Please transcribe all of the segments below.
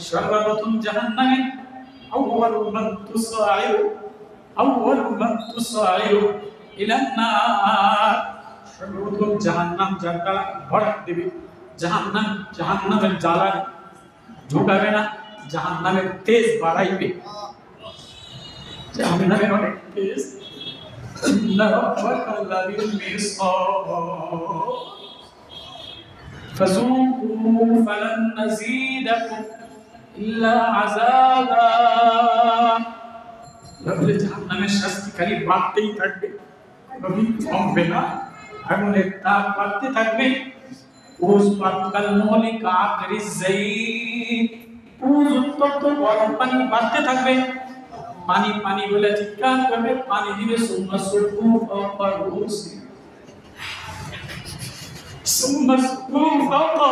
সর্বপ্রথম জাহান্নামে আউয়ালু মান তুসাইরু ইলান নার, সর্বপ্রথম জাহান্নাম যারা ভরা দিবে, জাহান্নামের জ্বালানি ঢুকাবে না, জাহান্নামের তেজ বাড়াইবে, জাহান্নামের অনেক তেজ। ইন্না রাব্বাকা লাবিল মিরসাদ ফাযুকু ফালান নাযীদাকুম ইল্লা আযাবা। তাহলে জাহান্নামের শাস্তি খালি বাড়তেই থাকবে, কখনো কমবে না, আগুনের তাপ বাড়তে থাকবে। উজ পাতকাল মহলি কাকরিজ যাইত, উজ উত্তপ্ত গরম পানি বাড়তে থাকবে, পানি পানি বলে চিৎকার করবে, পানি দিবে। সুম্মা সুকু ফাওকা রুসি, সুম্মা সুকু ফাওকা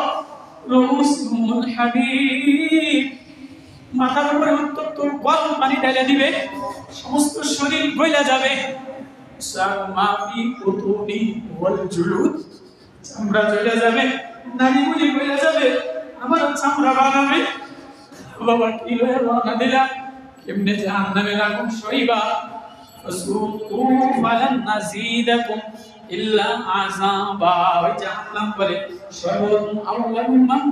রুসিল হাবিব, মাথার উপরে উত্তপ্ত গরম পানি ঢেলে দিবে, সমস্ত শরীর গলে যাবে। সামাফি কুতুনি ওয়াল জুলুদ, চামড়া জ্বলে যাবে, নাড়িগুলি গলে যাবে, আমার চামড়া বানাবে। বাবা কি লয়ে রওনা দিলা, কেমনে জাহান্নামের আগুন সইবা? ফাসুকু ফালান নাযীদাকুম ইল্লা আযাবা। ওই জাহান্নাম বলে সর্বপ্রথম আউয়ালু মান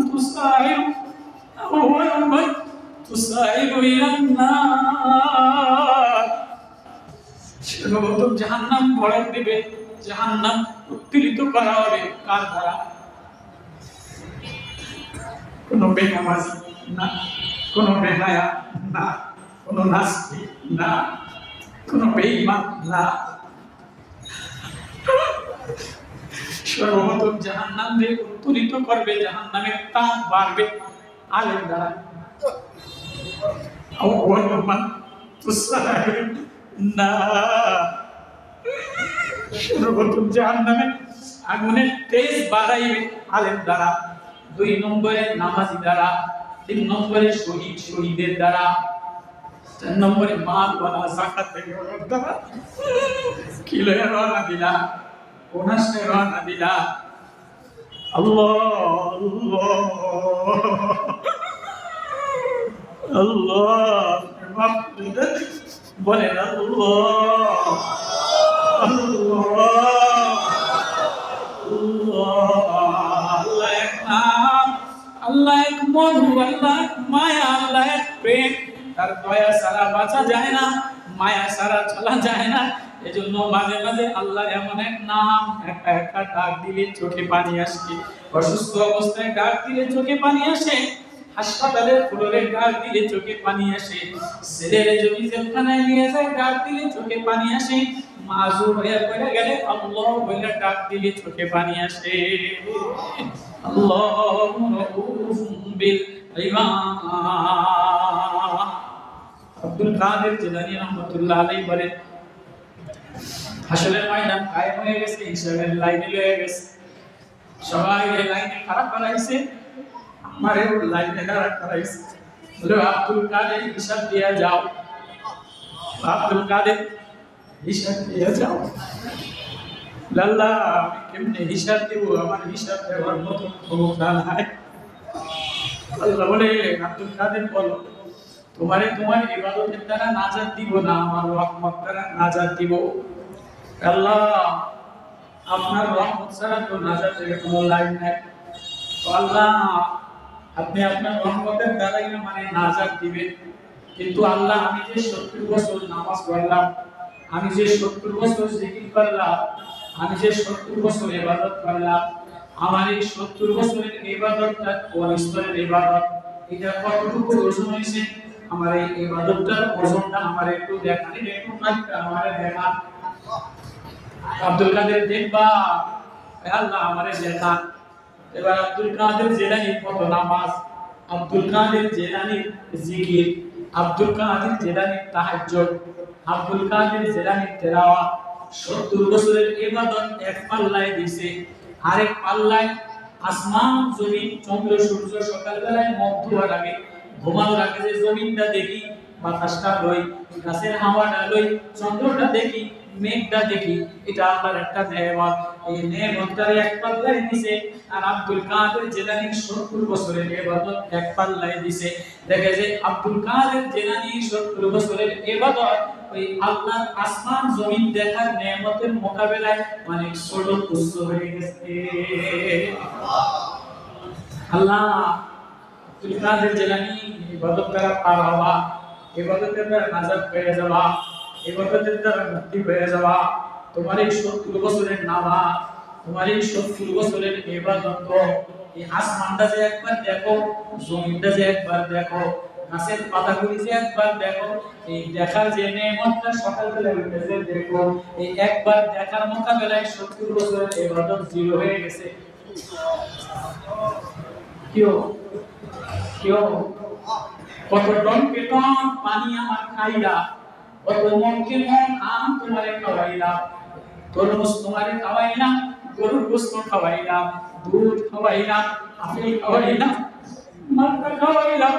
তুসাইরু ইলান নার, সর্বপ্রথম জাহান্নাম ভরাট দিবে, জাহান্নাম উত্তীর্ণ করা হবে। কার দ্বারা? কোন বেনামাজি না, কোন বেহায়া না, কোন নাস্তিক না, কোন বেঈমান না, সর্বপ্রথম জাহান্নাম দিয়ে উত্তীর্ণ করবে, জাহান্নামের তাপ বাড়বে আলেম দ্বারা। আউয়ালু মান তুসাইরু না, সর্বপ্রথম জাহান্নামে আগুনের তেজ বাড়াইবে আলেম দ্বারা, 2 নম্বরে নামাজি দ্বারা, 3 নম্বরে শহীদের দ্বারা, 4 নম্বরে মাল ওয়ালা যাকাত দেওয়ার দ্বারা। কি লয়ে রওনা দিলা, কোন আসনে রওনা দিলা? আল্লাহ আল্লাহ আল্লাহ বলেন, আল্লাহ আল্লাহ আল্লাহ এক নাম, আল্লাহ এক মধু, আল্লাহ এক মায়া, আল্লাহ এক প্রেম। তার দয়া ছাড়া বাঁচা যায় না, মায়া ছাড়া চলা যায় না। এজন্য মাঝে মাঝে আল্লাহ এমন এক নাম, একা একা ডাক দিলে চোখে পানি আসে, অসুস্থ অবস্থায় ডাক দিলে চোখে পানি আসে, হাসপাতালের ফ্লোরে ডাক দিলে চোখে পানি আসে, ছেলের যদি জেলখানায় নিয়ে যায় ডাক দিলে চোখে পানি আসে, মাজুর হয়ে পড়ে গেলে আল্লাহ বলে ডাক দিলে চোখে পানি আসে। আল্লাহু রাউফুম বিল ইবাদ। আব্দুল কাদের জিলানী রাহমাতুল্লাহ আলাইহি বলেন, হাসরের ময়দান কায়েম হয়ে গেছে, হিসাবের লাইনে লয়ে গেছে, সবাই এই লাইনে খারাপ বানাইছে, আমারে লাইনে দাঁড়া করাইছে। বলে আব্দুল কাদের হিসাব দিয়া যাও, আব্দুল কাদের হিসাব দিয়া যাও। আল্লাহ আমি কেমনে হিসাব দেব, আমার হিসাব দেওয়ার মতো ক্ষমতা নাই। আল্লাহ বলে আব্দুল কাদের বলো, তোমারে তোমার ইবাদতের দ্বারা নাজাত দিব না, আমার রহমত দ্বারা নাজাত দিব। আল্লাহ আপনার রহমত ছাড়া তো নাজাতের কোনো লাইন নাই। আল্লাহ আপনি আপনার রহমতের দ্বারাই মানে নাজাত দিবেন। কিন্তু আল্লাহ আমি যে 70 বছর নামাজ পড়লাম, আমি যে 70 বছর জিকির করলাম, আমি যে 70 বছর ইবাদত করলাম, আমার এই 70 বছরের ইবাদতটা কোন স্তরের ইবাদত, এটা কতটুকু ওজন হয়েছে, আমার এই ইবাদতটার ওজনটা আমার একটু দেখানি, একটু মাত্রা আমারে দেখান। আব্দুল কাদের দেখবা, আল্লাহ আমারে দেখান। এবার আব্দুল কাদের জিলানীর কত নামাজ, আব্দুল কাদের জিলানীর জিকির, আব্দুল কাদের জিলানীর তাহাজ্জুদ, আব্দুল কাদের জিলানীর তেলাওয়াত, 70 বছরের ইবাদত এক পাল্লায় দিছে, আরেক পাল্লায় আসমান জমিন চন্দ্র সূর্য সকালবেলায় মুখ ধোয়ার আগে ঘুমানোর আগে যে জমিনটা দেখি, বাতাসটা লই, গাছের হাওয়াটা লই, চন্দ্রটা দেখি, মেঘটা দেখি, এটা আল্লাহর একটা নেয়ামত। এই নেয়ামতটারে এক পাল্লায় দিছে, আর আব্দুল কাদের জিলানী 70 বছরের ইবাদত এক পাল্লায় দিছে। দেখে যে আব্দুল কাদের জিলানী 70 বছরের ইবাদত ওই আল্লাহর আসমান জমিন দেখার নেয়ামতের মোকাবেলায় অনেক ছোট তুচ্ছ হয়ে গেছে। আল্লাহ আব্দুল কাদের জিলানী ইবাদত দ্বারা পার হওয়া, ইবাদতের দ্বারা নাজাত পেয়ে যাওয়া, ইবাদতের দ্বারা মুক্তি পেয়ে যাওয়া, তোমার এই 70 বছরের নামাজ, তোমার এই 70 বছরের ইবাদত, এই আসমানটা যে একবার দেখো, জমিনটা যে একবার দেখো, গাছের পাতাগুলি যে একবার দেখো, এই দেখার যে নেয়ামতটা সকালবেলা উঠেছে দেখো, এই একবার দেখার মোকাবেলায় 70 বছরের ইবাদত জিরো হয়ে গেছে। কিও কত টন পানি আমার খাইলা, কত মনকে মন আম তোমারে খাওয়াইলাম, তরমুজ তোমারে খাওয়াইলাম, গরুর গোশত খাওয়াইলাম, দুধ খাওয়াইলাম, আপেল খাওয়াইলাম, মালটা খাওয়াইলাম,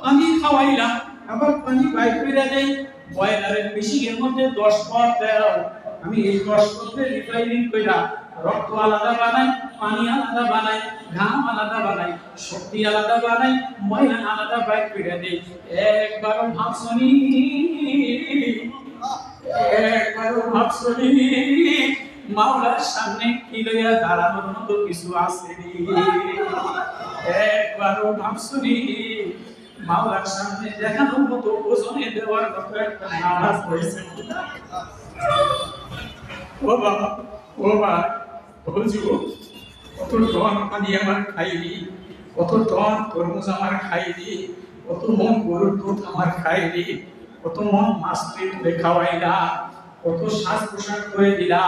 পানি খাওয়াইলাম, আবার পানি বাইর করে দেই বয়লারের মেশিনের মধ্যে 10 পট দাও, আমি এই 10 পটে রিফাইনিং কইরা রক্ত আলাদা বানাই, পানি আলাদা বানাই, ঘাম আলাদা বানাই, শক্তি আলাদা বানাই, ময়লা আলাদা বাইর করে দেই। একবারও ভাবছনি, একবারও ভাবছনি মাওলার সামনে কি লইয়া দাঁড়ানোর মতো কিছু আসেনি? একবারও ভাবছনি মাওলার সামনে দেখানোর মতো ওজনে দেওয়ার মতো একটা নামাজ হয়েছে? ও বাবা, ও মা, ও যুবক, কত টন পানি আমার খাইনি, কত টন তরমুজ আমার খাইনি, কত মন গরুর দুধ আমার খাইনি, কত মন মাছ তুলে খাওয়াইলা, কত সাজ পোশাক করে দিলা,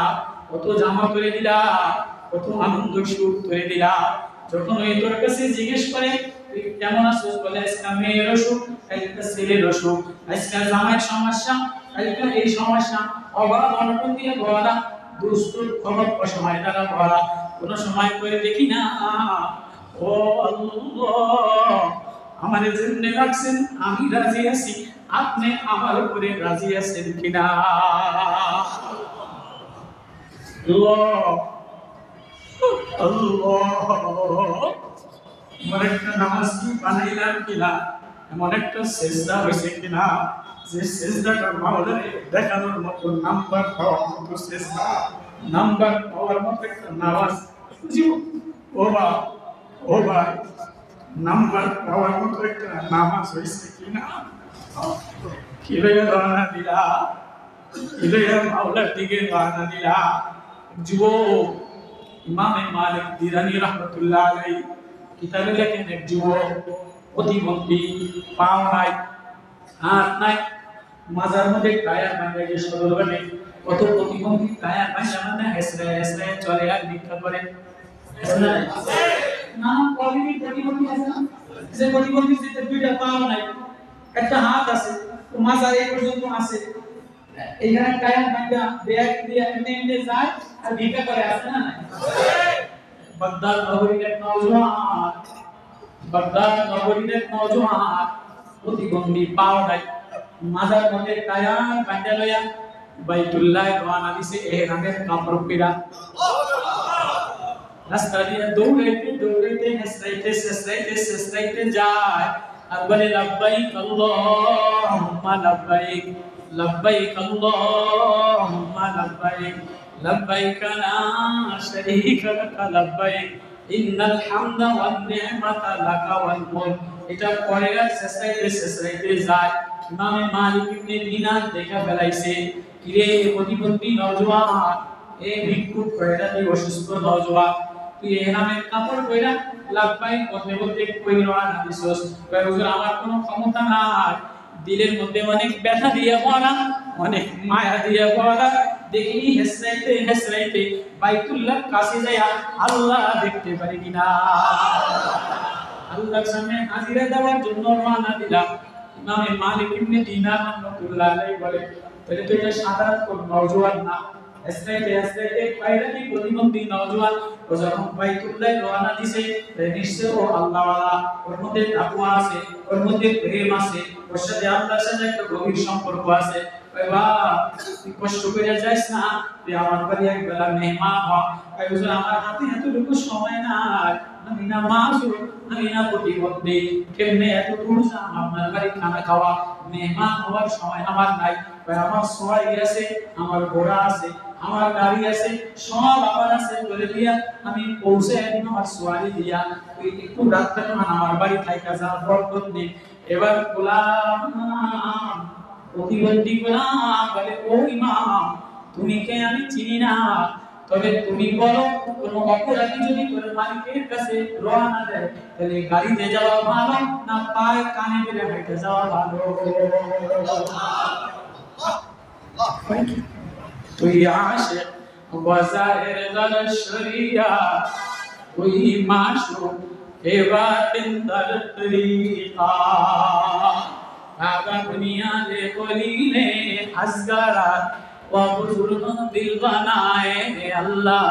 কত জামা করে দিলা, কত আনন্দ সুখ করে দিলা। যখন ওই তোর কাছে জিজ্ঞেস করে তুই কেমন আছিস, বলে আজকে মেয়ের অসুখ, আজকে ছেলের অসুখ, আজকে জামাইয়ের সমস্যা, আজকে এই সমস্যা, অভাব অনটন দিয়ে ভরা, দুষ্ট খবর অসময় দ্বারা ভরা, কোন সময় করে দেখি না ও আল্লাহ আমার জন্য রাখছেন, আমি রাজি আছি, আপনি আমার উপরে রাজি আছেন কিনা? এমন একটা নামাজ কি বানাইলাম কিনা, এমন একটা সেজদা হয়েছে কিনা যে সেজদাটা মাওলারে দেখানোর মতো, নাম্বার পাওয়ার মতো সেজদা, নাম্বার পাওয়ার মতো একটা নামাজ। ও বা, ও ভাই, নাম্বার পাওয়ার মতো একটা নামাজ হয়েছে কিনা? কি লইয়া রওনা দিলা, কি লইয়া মাওলার দিকে রওনা দিলা? যুবক ইমামে মালিক দিরানি রাহমাতুল্লাহ আলাইহি কিতাবে লেখেন, এক যুবক প্রতিবন্ধী, পাও নাই, হাত নাই, মাজার মধ্যে টায়ার ভাঙা যে সদরঘাটে কত প্রতিবন্ধী টায়ার ভাঙা মানে হেসরে হেসরে চলে আর ভিক্ষা করে। না কোয়ালিটি প্রতিবন্ধী আছে না, যে প্রতিবন্ধী যে দুইটা পাও নাই, একটা হাত আছে, তো মাজার এই পর্যন্ত আছে, এইখানে টায়ার ভাঙা ব্যাগ দিয়ে এমনি যায় আর ভিক্ষা করে, আছে না? বাগদাদ নগরীর এক নওজোয়ান, বাগদাদ নগরীর এক নওজোয়ান প্রতিবন্ধী, পাও নাই, মাজার মধ্যে টায়ার ভাঙা লইয়া বাইতুল্লাহ রওনা দিছে ইহরামের কাপড় পরা। রাস্তা দিয়ে দৌড়াইতে দৌড়াইতে হেসরাইতে হেসরাইতে হেসরাইতে যায় আর বলে লাব্বাইক আল্লাহুম্মা লাব্বাইক, লাব্বাইক আল্লাহুম্মা লাব্বাইক, লাব্বাইক লা শারীকা লাকা লাব্বাইক, ইন্নাল হামদা ওয়ান নি'মাতা লাকা ওয়াল মুলক। এটা পরে হেসরাইতে হেসরাইতে যায়। ইমামে মালিক ইবনে দিনার দেখা ফেলাইছে, কিরে প্রতিবন্ধী নওজোয়ান, এই ভিক্ষুক কয়টা তুই অসুস্থ নওজোয়ান, তুই ইহরামের কাপড় পরা লাব্বাইক বলতে বলতে কই রওনা দিছস? কয় হুজুর আমার কোনো ক্ষমতা নাই, দিলের মধ্যে অনেক ব্যথা দিয়ে ভরা, অনেক মায়া দিয়ে ভরা, দেখি হেসরাইতে হেসরাইতে বাইতুল্লাহ কাছে যায়া আল্লাহ দেখতে পারি কিনা। আল্লাহর সামনে হাজিরা দেওয়ার জন্য রওনা দিলাম। ইমামে মালিক ইবনে দিনার রাহমাতুল্লাহ আলাইহি বলে, তাহলে তো এটা সাধারণ কোন নওজোয়ান না, এসরাইতে পায়রানি প্রতিবন্ধী নওজোয়ান ও যখন বাইতুল্লাহ রওনা দিছে নিশ্চয় ও আল্লাহওয়ালা, ওর মধ্যে তাকওয়া আছে, ওর মধ্যে প্রেম আছে, ওর সাথে আল্লাহর সাথে একটা গভীর সম্পর্ক আছে। বাবা তুই কষ্ট করে যাইস না, তুই আমার বাড়ি এক বেলা মেহমান হ। হুজুর আমার হাতে এতটুকু সময় নাই, আমি না মাসুর, আমি না প্রতিবন্ধী, কেমনে এত দূর যাম আপনার বাড়ি খানা খাওয়া, মেহমান হওয়ার সময় আমার নাই। আমার সবাই আছে, আমার ঘোড়া আছে, আমার গাড়ি আছে, সব আমার আছে, বলে দিয়া আমি পৌঁছে একদিন আমার সোয়ারি দিয়া তুই একটু রাতটা আমার বাড়ি থাইকা যা, বরকত নেই। এবার গোলাম প্রতিবন্ধী গোলাম বলে, ও ইমাম তুমি কে আমি চিনি না, তবে তুমি বলো কোন অপরাধী যদি তোর মালিকের কাছে রওনা দেয় তাহলে গাড়িতে যাওয়া ভালো না পায়ে কানে ধরে হেঁটে যাওয়া ভালো? তুই আশিক ওয়াজাহির গল শরিয়া, তুই মাশরুক হে বাতিন্দার তরিকা, আগা দুনিয়া দে বলিলে আসগারা ওয়া বুজুর্গ দিল বানায়ে আল্লাহ।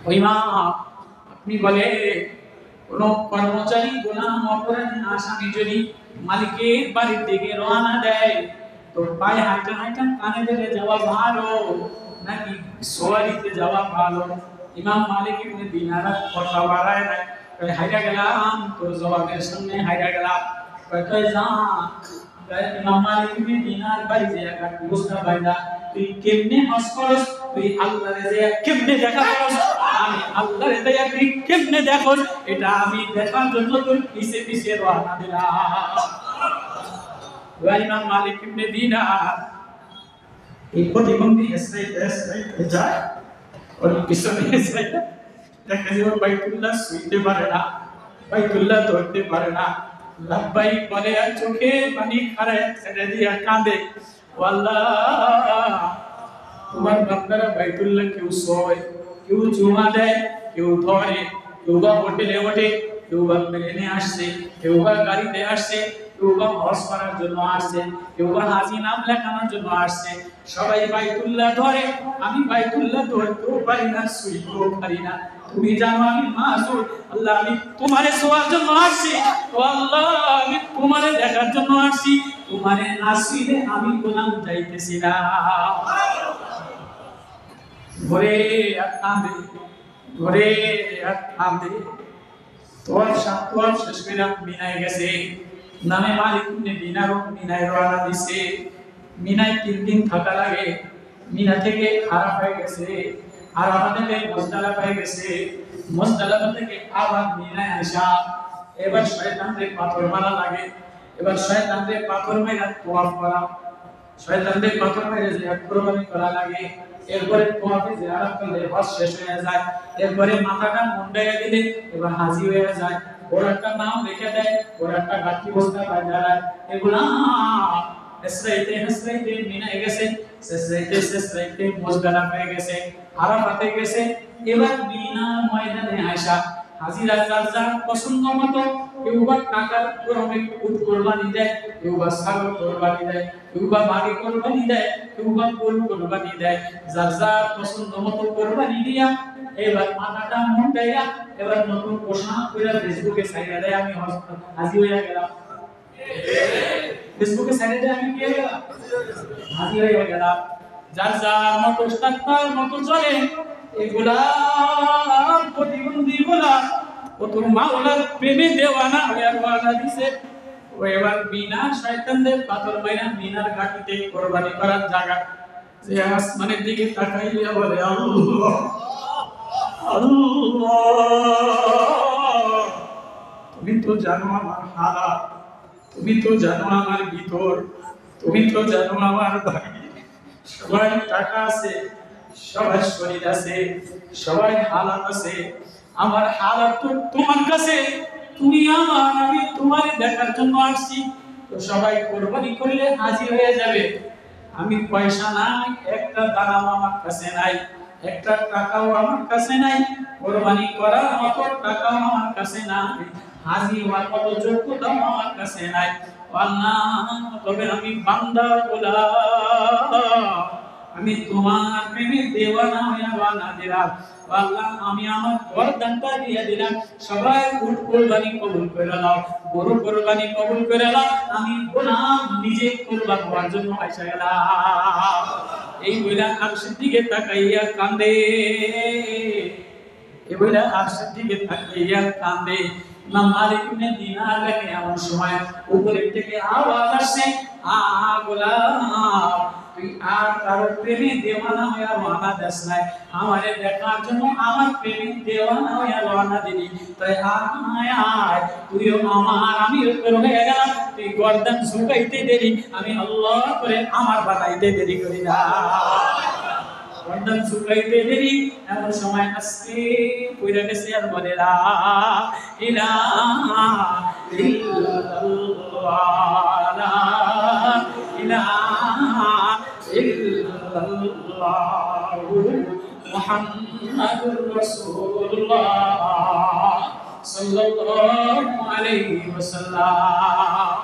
ওই মা আপনি বলে কোন কর্মচারী গোলাম অপরাধী আসামি যদি মালিকের বাড়ির দিকে রওনা দেয় তো পায়ে হাঁটা হাঁটা কানে ধরে যাওয়া ভালো নাকি সোয়ারিতে যাওয়া ভালো? ইমাম মালিক ইবনে দিনার কথা বাড়ায় নাই, হাইরা গেলাম তোর জবাবের সামনে হাইরা গেলাম। কয় যা ইমাম মালিক ইবনে দিনার বাড়ি যে একটা বুঝতে পাইলা তুই কেমনে হজ করস, তুই আল্লাহরে যে কেমনে দেখা করস, আমি আল্লাহরে দয়া তুই কেমনে দেখোস, এটা আমি দেখার জন্য তোর পিছে পিছে রওনা দিলাম। ইমাম মালিক ইবনে দিনার এই প্রতিবন্ধী এসরাইতে যায়, ওর পিছনে এসরাইতে দেখা যায় বাইতুল্লাহ শুইতে পারে না, বাইতুল্লাহ ধরতে পারে না, লাব্বাইক বলে আর চোখে পানি খারায় ছেড়ে দিয়া কাঁদে, আল্লাহ তোমার বান্দারা বাইতুল্লাহ কেউ শোয়, কেউ জুমা দেয়, কেউ ধরে, কেউ বা হোটেলে ওঠে, কেউ বা প্লেনে আসছে, কেউ বা গাড়িতে আসছে, কেউ বা হজ করার জন্য আসছে, কেউ বা হাজি নাম লেখানোর জন্য আসছে, সবাই বাইতুল্লাহ ধরে, আমি বাইতুল্লাহ ধরতেও পারি না, শুইতেও পারি না। তুমি জানো আমি মাসুর, আল্লাহ আমি তোমারে ছোঁয়ার জন্য আসছি, ও আল্লাহ আমি তোমারে দেখার জন্য আসছি, তোমারে আসিলে আমি গোলাম যাইতেছি না। ঘরে আর কাঁদে, ঘরে আর কাঁদে। তোর শেষ করে মিনায় গেছে, নামে মালিক ইবনে দিনারও মিনায় রওনা দিছে। মিনায় 3 দিন থাকা লাগে, মিনা থেকে আরাফা হয়ে গেছে, আরাফা থেকে মুজদালিফা হয়ে গেছে, মুজদালিফা থেকে আবার মিনায় আসা। এবার শয়তানদের পাথর মারা লাগে, এবার শয়তানদের পাথর মেরা তোয়াফ করা, শয়তানদের পাথর মেরে জিয়ারত কুরবানি করা লাগে। এরপরে তোয়াফে জিয়ারত করলে হজ শেষ হয়ে যায়, এরপরে মাথাটা মুন্ডাইয়া দিলে এবার হাজি হয়ে যায়, ওর একটা নাম লিখে দেয়, ওর একটা গাঠি বস্তা বাঁধায়। এগুলা এসরাইতে মিনায় গেছে, শেষরাইতে মুজদালিফা হয়ে গেছে, আরাফাতে গেছে। এবার মিনা ময়দানে আয়েশা হাজিরা যার যার পছন্দ মতো, কেউ বা টাকার গরমে উট কোরবানি দেয়, কেউ বা ছাগল কোরবানি দেয়, কেউ বা বাড়ি কোরবানি দেয়, কেউ বা গরু কোরবানি দেয়, যার যার পছন্দ মতো কোরবানি দিয়া এবার মাথাটা মুন্ডাইয়া এবার নতুন পোশাক পরে ফেসবুকে ছাইড়া দেয়, আমি হাজি হয়ে গেলাম। ফেসবুকে ছাইড়া দেয় আমি কি হয়ে গেলাম? হাজি হয়ে গেলাম। যার যার মতো তার মতো চলে। এগুলা প্রতিবন্ধী গুলা ও তোর মাওলার প্রেমে দেওয়ানা হয়ে রওনা দিছে। ও এবার বিনা শয়তানদের পাথর মাইরা মিনার ঘাটিতে কুরবানি করার জায়গা যে আসমানের দিকে তাকাইয়া বলে, আল্লাহ আল্লাহ তুমি তো জানো আমার হালাত, তুমি তো জানো আমার ভিতর, তুমি তো জানো আমার ভাই। সবাই টাকা আছে, সবাই শরীর আছে, সবাই হালাত আছে, আমার হালাত তো তোমার কাছে, তুমি আমার, আমি তোমারে দেখার জন্য আসছি। তো সবাই কোরবানি করলে হাজির হয়ে যাবে। আমি পয়সা নাই, একটা দানাও আমার কাছে নাই, একটা টাকাও আমার কাছে নাই, কোরবানি করার মতো টাকাও আমার কাছে নাই, হাজির হওয়ার মতো যোগ্যতাও আমার কাছে নাই। ও আল্লাহ তবে আমি বান্দা গোলাম, আমি তোমার প্রেমে দেওয়ানা হয়ে বানা দিলাম। আল্লাহ আমি আমার গর্দানটা দিয়ে দিলাম, সবাই উট কুরবানি কবুল করে নাও, গরু কুরবানি কবুল করে নাও, আমি গোলাম নিজে কুরবান হওয়ার জন্য আইসা গেলাম। এই বইলা আরশের দিকে তাকাইয়া কান্দে, এই বইলা আরশের দিকে তাকাইয়া কান্দে। ইমাম মালিক ইবনে দিনার লেখে এমন সময় উপরের থেকে আওয়াজ আসে, আ গোলাম তুই আর কারো প্রেমে দেওয়ানা হয়ে রওনা দিস নাই, আমারে দেখার জন্য আমার প্রেমে দেওয়ানা হয়ে রওনা দিলি, তাই আয় আয় তুইও আমার আমিও তোর হয়ে গেলাম। তুই গর্দান ঝুঁকাইতে দেরি, আমি আল্লাহ করে আমার বানাইতে দেরি করি না। গর্দান ঝুঁকাইতে দেরি, এমন সময় আস্তে কইরা গেছে আর বলে লা ইলাহা ইল্লাল্লাহ, লা ইলাহা ইল্লাল্লাহ মুহাম্মাদুর রাসূলুল্লাহ সাল্লাল্লাহু আলাইহি ওয়াসাল্লাম।